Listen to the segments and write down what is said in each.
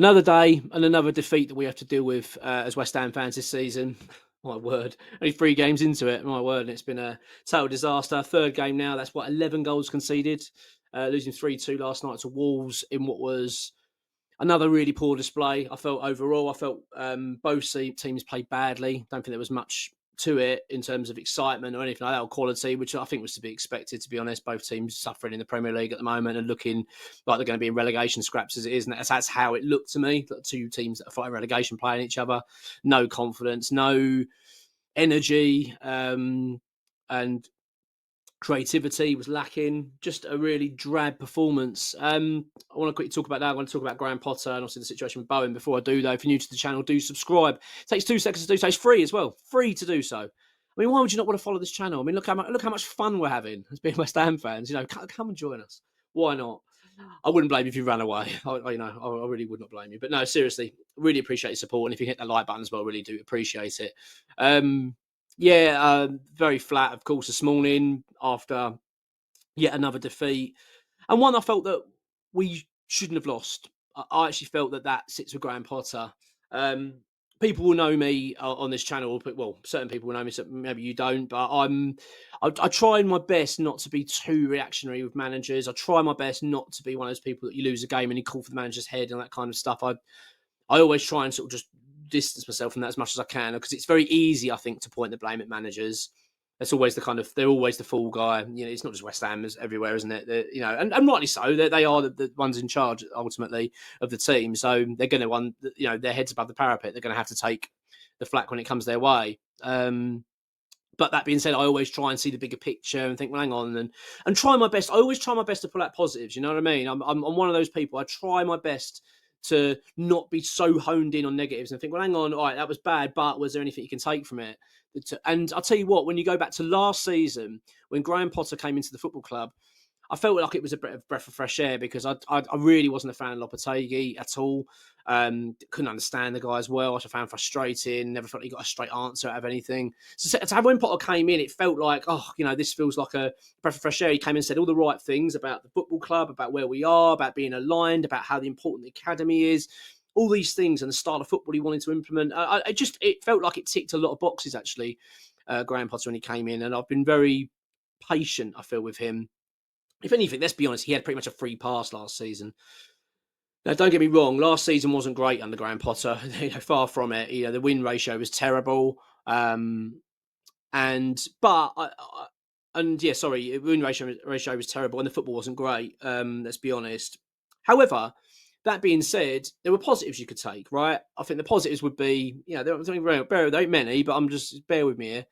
Another day and another defeat that we have to deal with as West Ham fans this season. My word, only 3 games into it. My word, and it's been a total disaster. Third game now. That's what 11 goals conceded, losing 3-2 last night to Wolves in what was another really poor display. I felt overall, both teams played badly. Don't think there was much to it in terms of excitement or anything like that, or quality, which I think was to be expected, to be honest. Both teams suffering in the Premier League at the moment and looking like they're going to be in relegation scraps as it is. And that's how it looked to me. Like two teams that are fighting relegation playing each other. No confidence, no energy, and creativity was lacking. Just a really drab performance. I want to quickly talk about that. I want to talk about Graham Potter and also the situation with Bowen. Before I do, though, if you're new to the channel, do subscribe. It takes 2 seconds to do so. It's free as well. Free to do so. I mean, why would you not want to follow this channel? I mean, look how much fun we're having as being West Ham fans. You know, come and join us. Why not? I wouldn't blame you if you ran away. I really would not blame you. But no, seriously, really appreciate your support. And if you hit that like button as well, really do appreciate it. Very flat, of course, this morning after yet another defeat. And one I felt that we shouldn't have lost. I actually felt that sits with Graham Potter. People will know me on this channel, but well, certain people will know me, so maybe you don't. But I try my best not to be too reactionary with managers. I try my best not to be one of those people that you lose a game and you call for the manager's head and that kind of stuff. I always try and sort of just distance myself from that as much as I can, because it's very easy, I think, to point the blame at managers. That's always they're always the fall guy. You know, it's not just West Ham, it's everywhere, isn't it? And rightly so. They are the ones in charge ultimately of the team, so they're going to their heads above the parapet. They're going to have to take the flak when it comes their way. But that being said, I always try and see the bigger picture and think, well, hang on, and try my best. I always try my best to pull out positives. You know what I mean? I'm one of those people. I try my best to not be so honed in on negatives and think, well, hang on, all right, that was bad, but was there anything you can take from it? And I'll tell you what, when you go back to last season, when Graham Potter came into the football club, I felt like it was a breath of fresh air, because I really wasn't a fan of Lopetegui at all. Couldn't understand the guy as well, which I found frustrating. Never felt he got a straight answer out of anything. So to have, when Potter came in, it felt like, this feels like a breath of fresh air. He came in and said all the right things about the football club, about where we are, about being aligned, about how important the academy is. All these things and the style of football he wanted to implement. It felt like it ticked a lot of boxes, actually, Graham Potter, when he came in. And I've been very patient, I feel, with him. If anything, let's be honest, he had pretty much a free pass last season. Now, don't get me wrong, last season wasn't great under Graham Potter. Far from it. The win ratio was terrible. Win ratio was terrible, and the football wasn't great. Let's be honest. However, that being said, there were positives you could take, right? I think the positives would be, there aren't many, but bear with me here.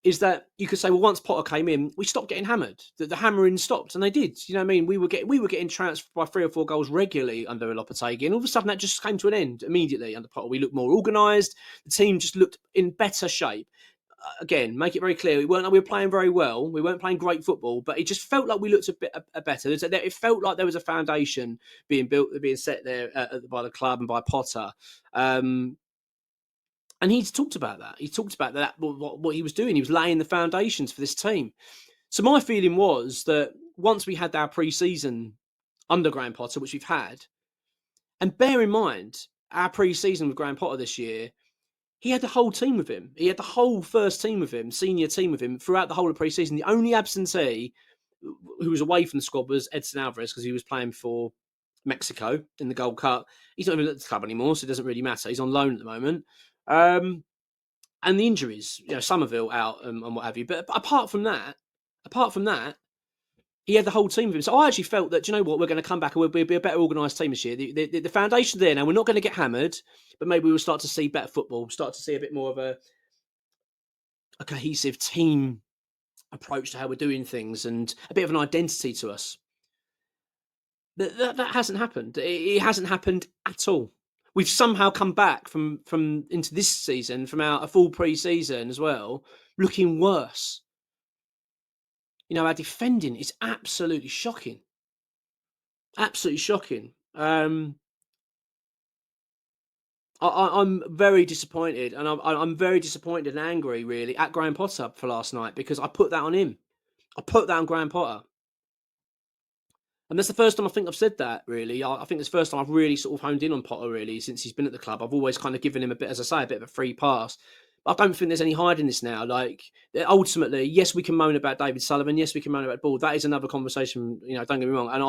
Is that you could say, well, once Potter came in, we stopped getting hammered. The hammering stopped, and they did. You know what I mean? We were getting trounced by 3 or 4 goals regularly under Lopetegui, and all of a sudden that just came to an end immediately under Potter. We looked more organised. The team just looked in better shape. Again, make it very clear, we were playing very well. We weren't playing great football, but it just felt like we looked a bit better. It felt like there was a foundation being set there by the club and by Potter. And he's talked about that. He talked about that, what he was doing. He was laying the foundations for this team. So my feeling was that once we had our pre-season under Graham Potter, which we've had, and bear in mind, our pre-season with Graham Potter this year, he had the whole team with him. He had the whole first team with him, senior team with him throughout the whole of pre-season. The only absentee who was away from the squad was Edson Alvarez, because he was playing for Mexico in the Gold Cup. He's not even at the club anymore, so it doesn't really matter. He's on loan at the moment. And the injuries, Somerville out and what have you. But apart from that, he had the whole team with him. So I actually felt that, we're going to come back and we'll be a better organised team this year. The foundation's there now. We're not going to get hammered, but maybe we'll start to see better football, start to see a bit more of a cohesive team approach to how we're doing things and a bit of an identity to us. That hasn't happened. It hasn't happened at all. We've somehow come back from into this season, from a full pre-season as well, looking worse. Our defending is absolutely shocking. Absolutely shocking. I'm very disappointed, and I'm very disappointed and angry, really, at Graham Potter for last night, because I put that on him. I put that on Graham Potter. And that's the first time I think I've said that, really. I think it's the first time I've really sort of honed in on Potter, really, since he's been at the club. I've always kind of given him a bit, as I say, a bit of a free pass. But I don't think there's any hiding this now. Like, ultimately, yes, we can moan about David Sullivan. Yes, we can moan about Ball. That is another conversation, don't get me wrong. And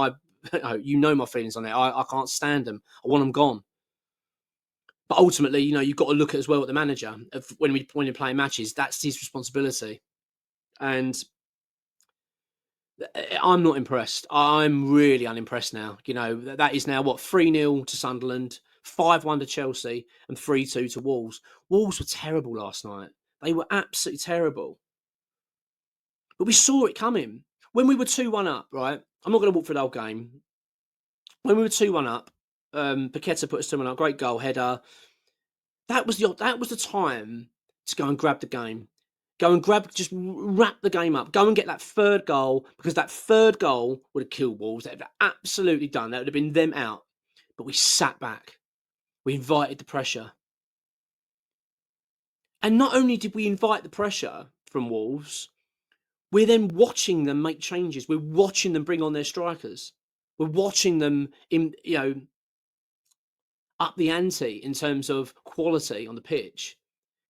my feelings on it. I can't stand them. I want them gone. But ultimately, you've got to look at as well at the manager of when you're playing matches. That's his responsibility. And I'm not impressed. I'm really unimpressed now. That is now what, 3-0 to Sunderland, 5-1 to Chelsea, and 3-2 to Wolves. Wolves were terrible last night. They were absolutely terrible. But we saw it coming. When we were 2-1 up, right? I'm not going to walk through the whole game. When we were 2-1 up, Paqueta put us 2-1 up, great goal, header. That was the time to go and grab the game. Just wrap the game up. Go and get that third goal, because that third goal would have killed Wolves. They'd have absolutely done. That would have been them out. But we sat back. We invited the pressure. And not only did we invite the pressure from Wolves, we're then watching them make changes. We're watching them bring on their strikers. We're watching them up the ante in terms of quality on the pitch.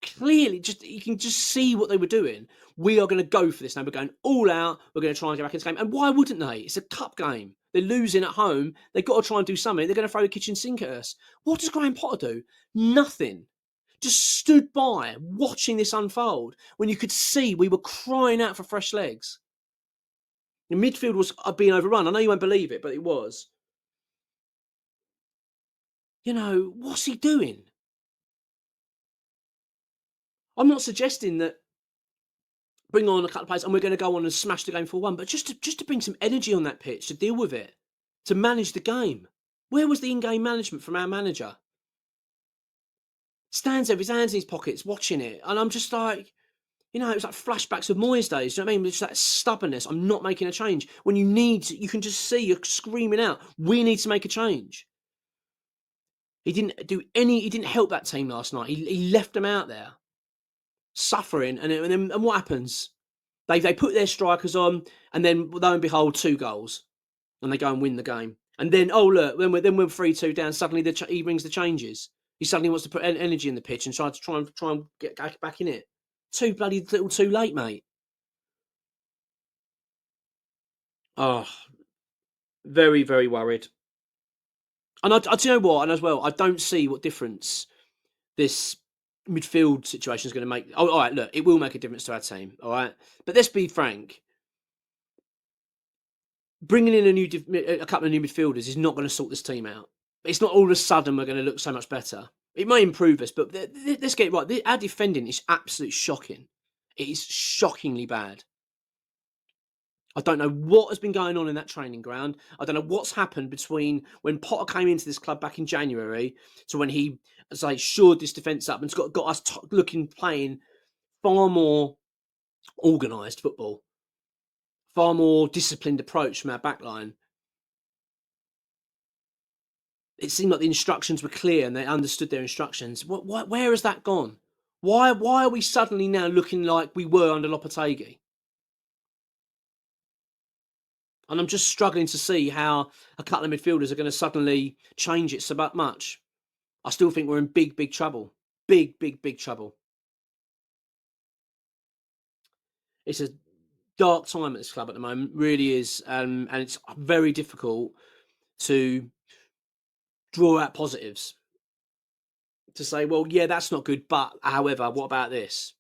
Clearly, you can just see what they were doing. We are going to go for this now. We're going all out. We're going to try and get back into the game. And why wouldn't they? It's a cup game. They're losing at home. They've got to try and do something. They're going to throw the kitchen sink at us. What does Graham Potter do? Nothing. Just stood by watching this unfold when you could see we were crying out for fresh legs. The midfield was being overrun. I know you won't believe it, but it was. What's he doing? I'm not suggesting that bring on a couple of players and we're going to go on and smash the game 4-1, but just to bring some energy on that pitch, to deal with it, to manage the game. Where was the in-game management from our manager? Stands there with his hands in his pockets, watching it, and I'm just like, it was like flashbacks of Moyes days. Do you know what I mean? It's that stubbornness. I'm not making a change. When you can just see you're screaming out, we need to make a change. He didn't help that team last night. He left them out there suffering, and what happens? They put their strikers on, and then lo and behold, 2 goals, and they go and win the game. And then, oh look, then we're 3-2 down. Suddenly, he brings the changes. He suddenly wants to put energy in the pitch and try and get back in it. Too late, mate. Oh, very, very worried. And I do you know what? And as well, I don't see what difference this midfield situation is going to make. Oh, all right, look, it will make a difference to our team. All right, but let's be frank. Bringing in a couple of new midfielders is not going to sort this team out. It's not all of a sudden we're going to look so much better. It may improve us, but let's get it right. Our defending is absolutely shocking. It is shockingly bad. I don't know what has been going on in that training ground. I don't know what's happened between when Potter came into this club back in January to when he, as I shored this defence up and got us playing far more organised football, far more disciplined approach from our backline. It seemed like the instructions were clear and they understood their instructions. Where has that gone? Why are we suddenly now looking like we were under Lopetegui? And I'm just struggling to see how a couple of midfielders are going to suddenly change it so much. I still think we're in big, big trouble. Big, big, big trouble. It's a dark time at this club at the moment, really is. And it's very difficult to draw out positives. To say, well, yeah, that's not good, but however, what about this?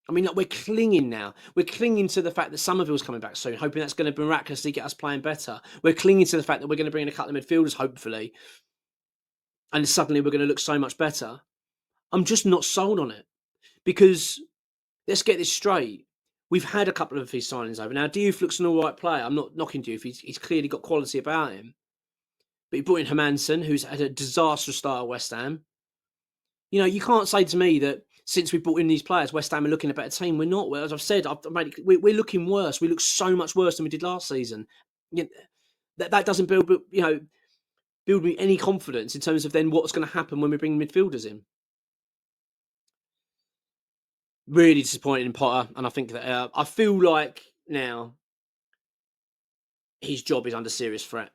I mean, we're clinging now. We're clinging to the fact that Somerville's coming back soon, hoping that's going to miraculously get us playing better. We're clinging to the fact that we're going to bring in a couple of midfielders, hopefully, and suddenly we're going to look so much better. I'm just not sold on it because let's get this straight. We've had a couple of his signings over. Now, Diouf looks an all right player. I'm not knocking Diouf. He's clearly got quality about him. But he brought in Hermansen, who's had a disastrous start at West Ham. You can't say to me that since we brought in these players, West Ham are looking a better team. We're not. As I've said, we're looking worse. We look so much worse than we did last season. That doesn't build me any confidence in terms of then what's going to happen when we bring midfielders in. Really disappointed in Potter, and I think that I feel like now his job is under serious threat.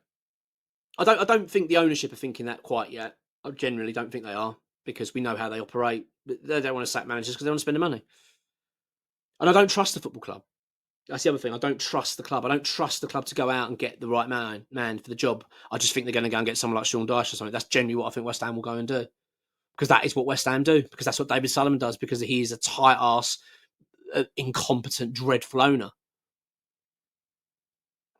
I don't think the ownership are thinking that quite yet. I generally don't think they are, because we know how they operate. They don't want to sack managers because they want to spend the money. And I don't trust the football club. That's the other thing. I don't trust the club. I don't trust the club to go out and get the right man for the job. I just think they're going to go and get someone like Sean Dyche or something. That's generally what I think West Ham will go and do, because that is what West Ham do, because that's what David Sullivan does, because he is a tight-ass, incompetent, dreadful owner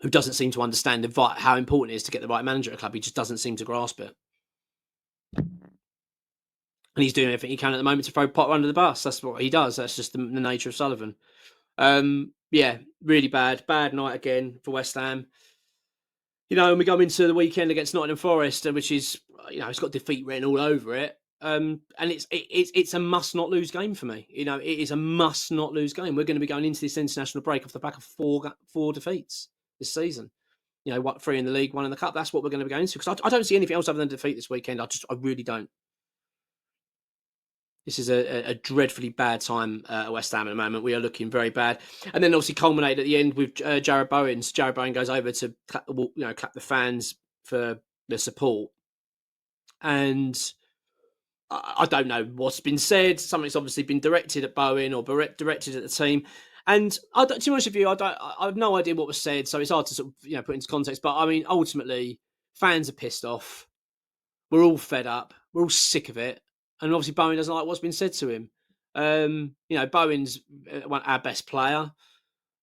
who doesn't seem to understand how important it is to get the right manager at a club. He just doesn't seem to grasp it. And he's doing everything he can at the moment to throw Potter under the bus. That's what he does. That's just the nature of Sullivan. Yeah, really bad night again for West Ham. You know, and we go into the weekend against Nottingham Forest, which is, you know, it's got defeat written all over it. And it's a must not lose game for me. You know, it is a must not lose game. We're going to be going into this international break off the back of four defeats this season. You know, 3 in the league, 1 in the cup. That's what we're going to be going into, because I don't see anything else other than defeat this weekend. I really don't. This is a dreadfully bad time at West Ham at the moment. We are looking very bad. And then obviously culminated at the end with Jarrod Bowen. Jarrod Bowen goes over to clap the fans for the support. And I don't know what's been said. Something's obviously been directed at Bowen or directed at the team. And to be honest with you, I have no idea what was said, so it's hard to sort of put into context. But I mean, ultimately, fans are pissed off. We're all fed up. We're all sick of it. And obviously, Bowen doesn't like what's been said to him. Bowen's our best player.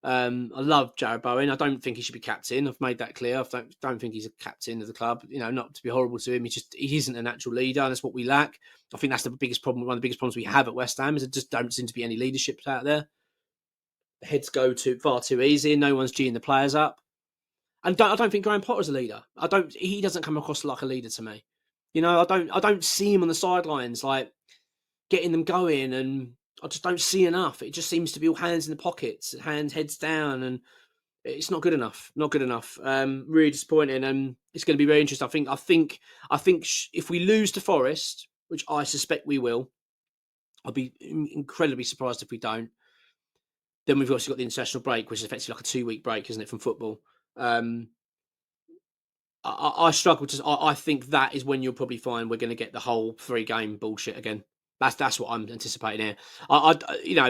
I love Jarrod Bowen. I don't think he should be captain. I've made that clear. I don't think he's a captain of the club. You know, not to be horrible to him. He isn't a natural leader, and that's what we lack. I think that's the biggest problem. One of the biggest problems we have at West Ham is there just don't seem to be any leadership out there. The heads go far too easy, and no one's geeing the players up. And I don't think Graham Potter's a leader. He doesn't come across like a leader to me. You know, I don't see him on the sidelines like getting them going, and I just don't see enough. It just seems to be all hands in the pockets, heads down, and it's not good enough. Not good enough. Really disappointing, and it's going to be very interesting. I think if we lose to Forest, which I suspect we will, I'll be incredibly surprised if we don't. Then we've also got the international break, which is effectively like a 2-week break, isn't it, from football? I struggle to. I think that is when you'll probably find we're going to get the whole 3-game bullshit again. That's what I'm anticipating here.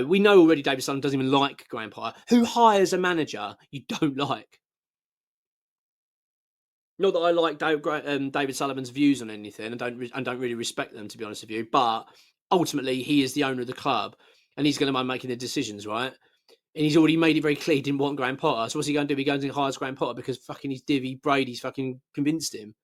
We know already David Sullivan doesn't even like Graham Potter. Who hires a manager you don't like? Not that I like David Sullivan's views on anything, and don't really respect them, to be honest with you. But ultimately, he is the owner of the club, and he's going to be making the decisions, right? And he's already made it very clear he didn't want Graham Potter. So what's he going to do? He goes and hires Graham Potter because fucking his divvy Brady's fucking convinced him.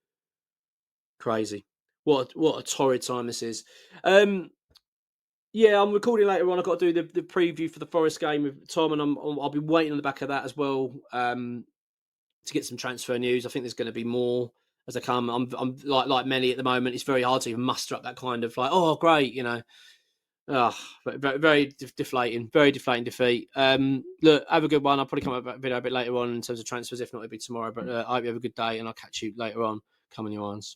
Crazy. What a torrid time this is. Yeah, I'm recording later on. I've got to do the preview for the Forest game with Tom, and I'll be waiting on the back of that as well to get some transfer news. I think there's going to be more as I come. I'm like many at the moment. It's very hard to even muster up that kind of like, oh, great, but very deflating, very deflating defeat. Look, have a good one. I'll probably come up with a video a bit later on in terms of transfers. If not, it'll be tomorrow. But I hope you have a good day, and I'll catch you later on. Come on, your irons.